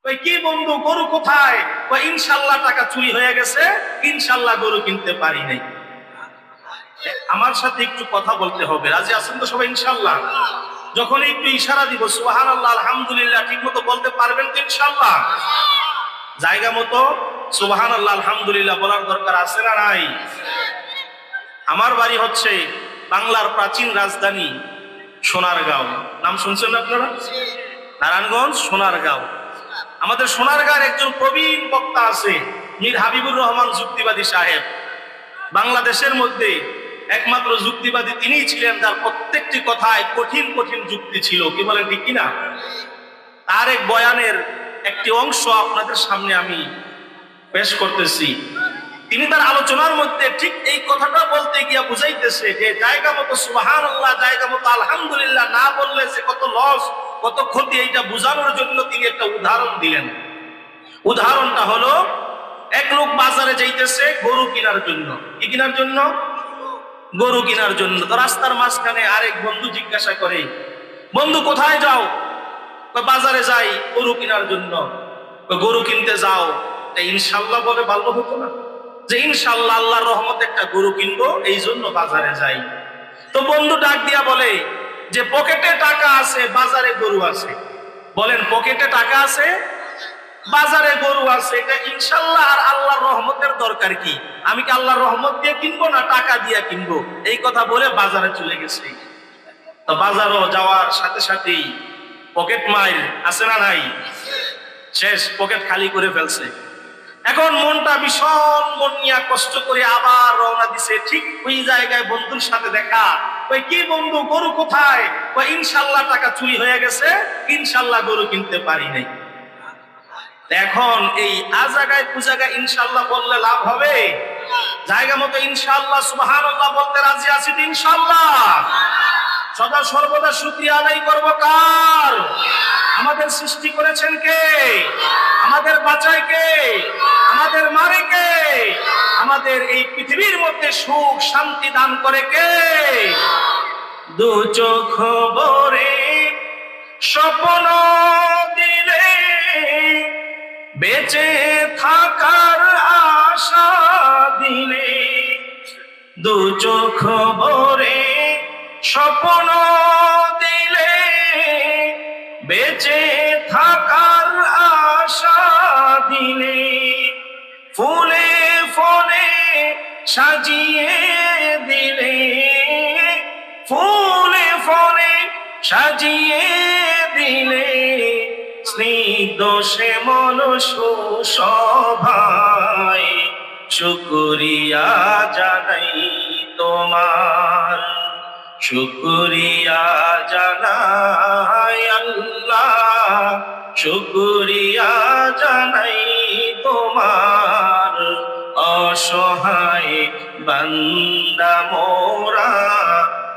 ওই কি বন্ধু গরু কোথায়? ওই ইনশাল্লাহ টাকা চুরি হয়ে গেছে, ইনশাল্লাহ গরু কিনতে পারি নাই। আমার সাথে একটু কথা বলতে হবে, রাজি আছেন তো সবাই ইনশাল্লাহ? যখন একটু ইশারা দিব সুবহানাল্লাহ আলহামদুলিল্লাহ ঠিক মতো বলতে পারবেন তো ইনশাল্লাহ? জায়গা মতো সুবহানাল্লাহ আলহামদুলিল্লাহ বলার দরকার আছে না নাই? আমার বাড়ি হচ্ছে বাংলার প্রাচীন রাজধানী সোনারগাঁও। নাম শুনছেন না আপনারা? নারায়ণগঞ্জ সোনারগাঁও। আমাদের সোনারগাঁর একজন প্রবীণ বক্তা আছে, মীর হাবিবুর রহমান যুক্তিবাদী সাহেব। বাংলাদেশের মধ্যে একমাত্র যুক্তিবাদী তিনিই ছিলেন, যার প্রত্যেকটি কথায় কঠিন কঠিন যুক্তি ছিল। কি বলেন ঠিক কিনা? তার এক বয়ানের একটি অংশ আপনাদের সামনে আমি পেশ করতেছি। তিনি তার আলোচনার মধ্যে ঠিক এই কথাটা বলতে গিয়া বুঝাইতেছে যে জায়গা মতো সুবহানাল্লাহ, জায়গা মতো আলহামদুলিল্লাহ না বললে যে কত লস, কত ক্ষতি, এইটা বোঝানোর জন্য তিনি একটা উদাহরণ দিলেন। উদাহরণটা হলো, এক লোক বাজারে যাইতেছে গরু কেনার জন্য। কি কেনার জন্য? গরু কেনার জন্য। তো রাস্তার মাঝখানে আরেক বন্ধু জিজ্ঞাসা করে, বন্ধু কোথায় যাও? বাজারে যাই গরু কেনার জন্য। গরু কিনতে যাও, ইনশাল্লাহ বলে ভালো হতো না যে ইনশাল্লাহ আল্লাহর রহমতে একটা গরু কিনবো, এই জন্য বাজারে যাই। তো বন্ধু ডাক দিয়া বলে যে পকেটে টাকা আছে, বাজারে গরু আছে। বলেন, পকেটে টাকা আছে, বাজারে গরু আছে, এটা ইনশাল্লাহ আর আল্লাহর রহমতের দরকার কি? আমি কি আল্লাহর রহমত দিয়ে কিনবো না টাকা দিয়ে কিনবো? এই কথা বলে বাজারে চলে গেছে। তো বাজারও যাওয়ার সাথে সাথেই পকেট মাইর আছে না নাই? শেষ, পকেট খালি করে ফেলছে। এখন মনটা ভীষণ মন নিয়ে কষ্ট করে আবার রওনা দিছে। ঠিক ওই জায়গায় বন্ধুর সাথে দেখা। ওই কি বন্ধু গরু কোথায়? ওই ইনশাল্লাহ টাকা চুরি হয়ে গেছে, ইনশাল্লাহ গরু কিনতে পারি নাই। এখন এই আজাগায় কুজাগায় ইনশাল্লাহ বললে লাভ হবে? জায়গা মতো ইনশাল্লাহ সুবহানাল্লাহ বলতে রাজি আছি তো ইনশাল্লাহ? সদা সর্বদা শুকরিয়া আদায় করবো কার? আমাদের সৃষ্টি করেছেন কে? আমাদের বাঁচায় কে? আমাদের মারে কে? আমাদের এই পৃথিবীর মধ্যে সুখ শান্তি দান করে কে? দু চোখ ভরে স্বপ্ন দিলে, বেঁচে থাকার আশা দিলে। দু চোখ ভরে স্বপ্ন দিলে, বেঁচে থাকার আশা দিলে। ফুলে ফলে সাজিয়ে দিলে, ফুলে ফলে সাজিয়ে দিলে। স্নিগ্ধ শ্যামল সুশোভায় শুকরিয়া জানাই তোমার, শুকরিয়া জানাই আল্লাহ, শুকরিয়া জানাই তোমার। অসহায় বান্দা মোরা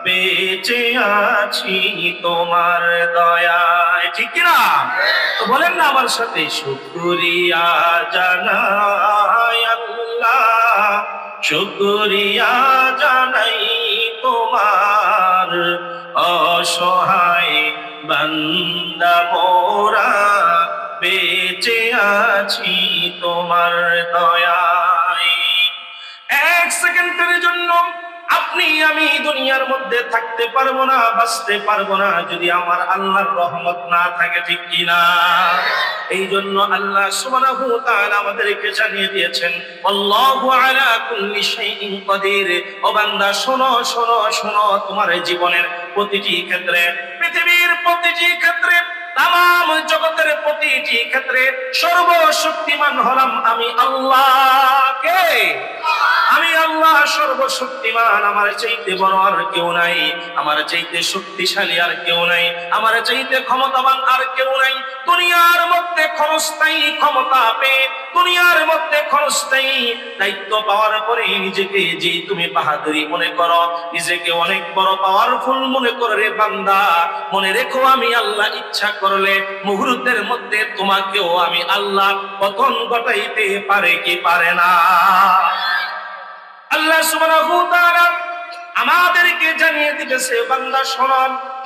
বেঁচে আছি তোমার দয়ায়। ঠিক কিনা? তো বলেন না আমার সাথে, শুকরিয়া জানাই আল্লাহ, শুকরিয়া জানাই তোমার। অসহায় বান্দা মোরা বেঁচে আছি তোমার দয়ায়। এক সেকেন্ডের জন্য আপনি আমি দুনিয়ার মধ্যে থাকতে পারবো না, বাঁচতে পারবো না, যদি আমার আল্লাহর রহমত না থাকে। ঠিক কিনা? এই জন্য আল্লাহ সুবহানাহু ওয়া তাআলা আমাদেরকে জানিয়ে দিয়েছেন, আল্লাহু আলা কুল্লি শাইইন কাদির। ও বান্দা শোনো শোনো শোনো, তোমার জীবনের প্রতিটি ক্ষেত্রে, পৃথিবীর প্রতিটি ক্ষেত্রে, তামাম জগতের প্রতিটি ক্ষেত্রে সর্বশক্তিমান হলাম আমি আল্লাহ। কে? আমি আল্লাহ সর্বশক্তিমান। আমার চাইতে বড় আর কেউ নাই, আমার চাইতে শক্তিশালী আর কেউ নাই, আমার চাইতে ক্ষমতাবান আর কেউ নাই। দুনিয়ার মধ্যে ক্ষণস্থায়ী ক্ষমতা পেয়ে, দুনিয়ার মধ্যে ক্ষণস্থায়ী দায়িত্ব পাওয়ার পরে নিজেকে যে তুমি বাহাদুরি মনে করো, নিজেকে অনেক বড় পাওয়ারফুল মনে করো, রে বান্দা মনে রেখো, আমি আল্লাহ ইচ্ছা করলে মুহূর্তের মধ্যে তোমাকেও আমি আল্লাহ পতন ঘটাইতে পারে কি পারে না? আল্লাহ সুবহানাহু ওয়া তাআলা আমাদেরকে জানিয়ে দিতেছে, বান্দা শোনো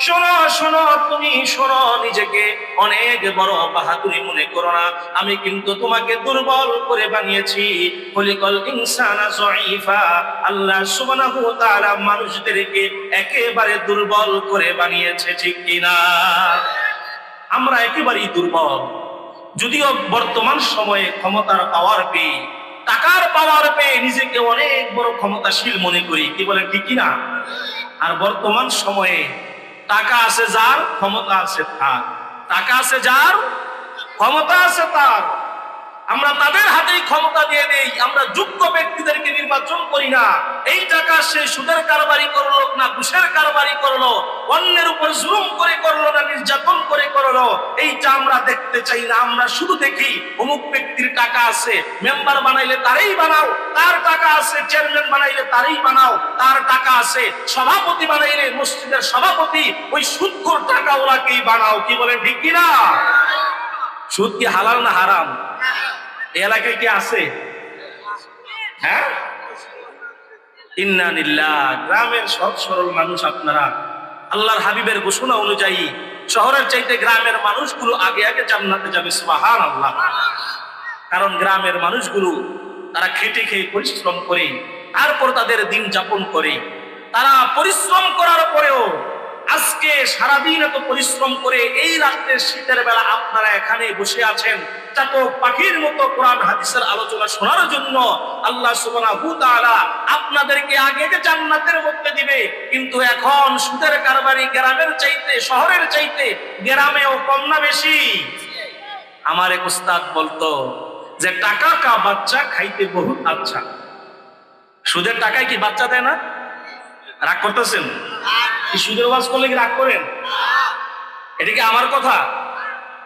শোনো শোনো, তুমি শোনো, নিজেকে অনেক বড় বাহাদুরি মনে করো না। আমি কিন্তু তোমাকে দুর্বল করে বানিয়েছি। খলিকাল ইনসানা যায়ীফা, আল্লাহ সুবহানাহু ওয়া তাআলা মানুষদেরকে একেবারে দুর্বল করে বানিয়েছে, ঠিক কিনা? আমরা একেবারেই দুর্বল। যদিও বর্তমান সময়ে ক্ষমতার পাওয়ার পেয়ে, টাকার পাওয়ার পেয়ে নিজেকে অনেক বড় ক্ষমতাশীল মনে করি, কি বলেন ঠিক কিনা? আর বর্তমান সময়ে টাকা আছে যার, ক্ষমতা আছে তার। টাকা আছে যার, ক্ষমতা আছে তার। আমরা তাদের হাতেই ক্ষমতা দিয়ে দেই। আমরা যোগ্য ব্যক্তিদেরকে নির্বাচন করি না। এই টাকা সে সুদের কারবারি করলো না ঘুষের কারবারি করলো, অন্যের উপর জুলুম করে করলো না নির্যাতন করে করলো, এইটা আমরা দেখতে চাই না। আমরা শুধু দেখি অমুক ব্যক্তির টাকা আছে, মেম্বার বানাইলে তারই বানাও, তার টাকা আছে চেয়ারম্যান বানাইলে তারই বানাও, তার টাকা আছে সভাপতি বানাইলে মসজিদের সভাপতি ওই সুদখোর টাকাওয়ালাকেই বানাও, কি বলেন ঠিক কিনা? সুদ কি হালাল না হারাম? এলাকায় কি আছে? হ্যাঁ, ইন্না লিল্লাহ। গ্রামের সৎ সরল মানুষ আপনারা, আল্লাহর হাবিবের ঘোষণা অনুযায়ী শহরের চাইতে গ্রামের মানুষগুলো আগে আগে জান্নাতে যাবে, সুবহানাল্লাহ। কারণ গ্রামের মানুষগুলো তারা খেটে খেয়ে পরিশ্রম করে তারপর তাদের দিন যাপন করে। তারা পরিশ্রম করার পরেও আজকে সারাদিন এত পরিশ্রম করে এই রাত্রের শীতের বেলা আপনারা এখানে বসে আছেন চাতক পাখির মতো কোরআন হাদিসের আলোচনা শোনার জন্য। আল্লাহ সুবহানাহু ওয়া তাআলা আপনাদেরকে আগে জান্নাতের মধ্যে দিবে, কিন্তু এখন সুদের কারবারি গ্রামের চাইতে শহরের চাইতে গ্রামেও কম না বেশি? আমার এক উস্তাদ বলতো যে টাকা কা বাচ্চা খাইতে বহুত আচ্ছা। সুদের টাকায় কি বাচ্চা দেয় না? রাগ করতেছেন? সুদের ওয়াজ করলে কি রাগ করেন? এটা কি আমার কথা?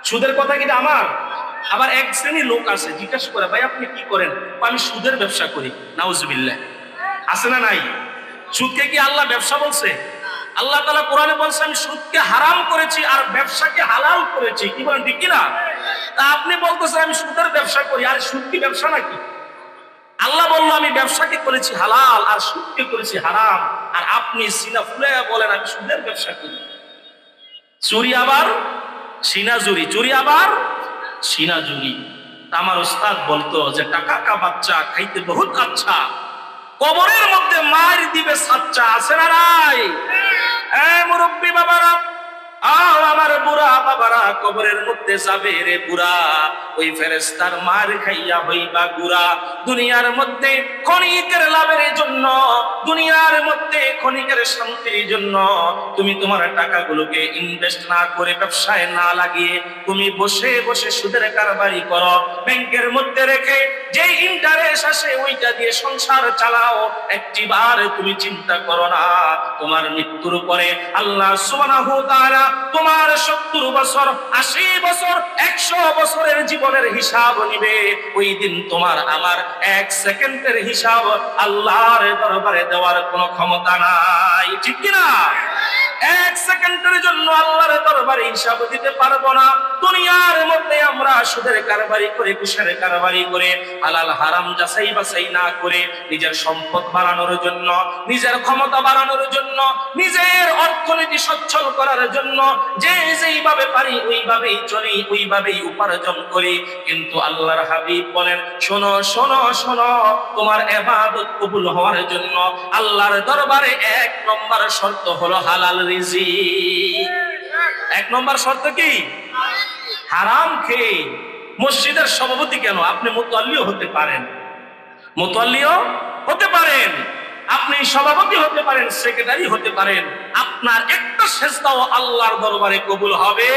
সুদের কথা কি আমার? আবার এক শ্রেণীর লোক আছে, জিজ্ঞাসা করে, ভাই আপনি কি করেন? আমি সুদের ব্যবসা করি। নাউজুবিল্লাহ। আছে না নাই? সুদকে কি আল্লাহ ব্যবসা বলছে? আল্লাহ তাআলা কোরআনে বলছে আমি সুদকে হারাম করেছি আর ব্যবসাকে হালাল করেছি, কি বলেন ঠিক কিনা? তা আপনি বলতেছেন আমি সুদের ব্যবসা করি, আর সুদ কি ব্যবসা নাকি? আল্লাহ বললো আমি ব্যবসাকে করেছি হালাল আর সুদকে করেছি হারাম, আর আপনি সিনা ফুলে বলেন আমি সুদের ব্যবসা করি। চুরি আবার সিনা জুরি, চুরি আবার সিনা জুরি। আমার উস্তাদ বলতো যে টাকা কা বাচ্চা খাইতে বহুত আচ্ছা, কবরের মধ্যে মার দিবে সাচ্চা, আছে না নাই? মুরব্বী বাবারা, আমার বুড়া বাবারা, কবরের মধ্যে যাবে রে বুড়া, ওই ফেরেশতার মার খাইয়া হইবা গুড়া। দুনিয়ার মধ্যে ক্ষণিকের লাভের জন্য, দুনিয়ার মধ্যে ক্ষণিকের শান্তির জন্য তুমি তোমার টাকাগুলোকে ইনভেস্ট না করে, ব্যবসায় না লাগিয়ে তুমি বসে বসে সুদের কারবারি করো, ব্যাংকের মধ্যে রেখে যে ইন্টারেস্ট আসে ওইটা দিয়ে সংসার চালাও। একটিবার তুমি চিন্তা করো না তোমার মৃত্যুর পরে আল্লাহ সুবহানাহু ওয়া তাআলা তোমার 70 বছর 80 বছর 100 বছরের জীবনের হিসাব নিবে। ওই দিন তোমার আমার 1 সেকেন্ডের হিসাব আল্লাহর দরবারে দেওয়ার কোনো ক্ষমতা নাই, ঠিক কি না? 1 সেকেন্ডের জন্য আল্লাহর দরবারে হিসাব দিতে পারবো না। দুনিয়ার মধ্যে আমরা সুদের কারবারি করে, ঘুষের কারবারি করে, হালাল হারাম যাচাই বাছাই না করে নিজের সম্পদ বাড়ানোর জন্য, নিজের ক্ষমতা বাড়ানোর জন্য, নিজের অর্থনীতি সচ্ছল করার জন্য যে যেইভাবে পারি ওইভাবেই চলি, ওইভাবেই উপার্জন করি। কিন্তু আল্লাহর হাবিব বলেন শোনো শোনো শোনো, তোমার ইবাদত কবুল হওয়ার জন্য আল্লাহর দরবারে 1 নম্বর শর্ত হলো হালাল রিজিক। 1 নম্বর শর্ত কি? হারাম খেয়ে মসজিদের সভাপতি কেন, আপনি মুতাল্লিও হতে পারেন, মুতাল্লিও হতে পারেন, আপনি সভাপতি হতে পারেন, সেক্রেটারি হতে পারেন। আপনার একটা সেজদাও আল্লাহর দরবারে কবুল হবে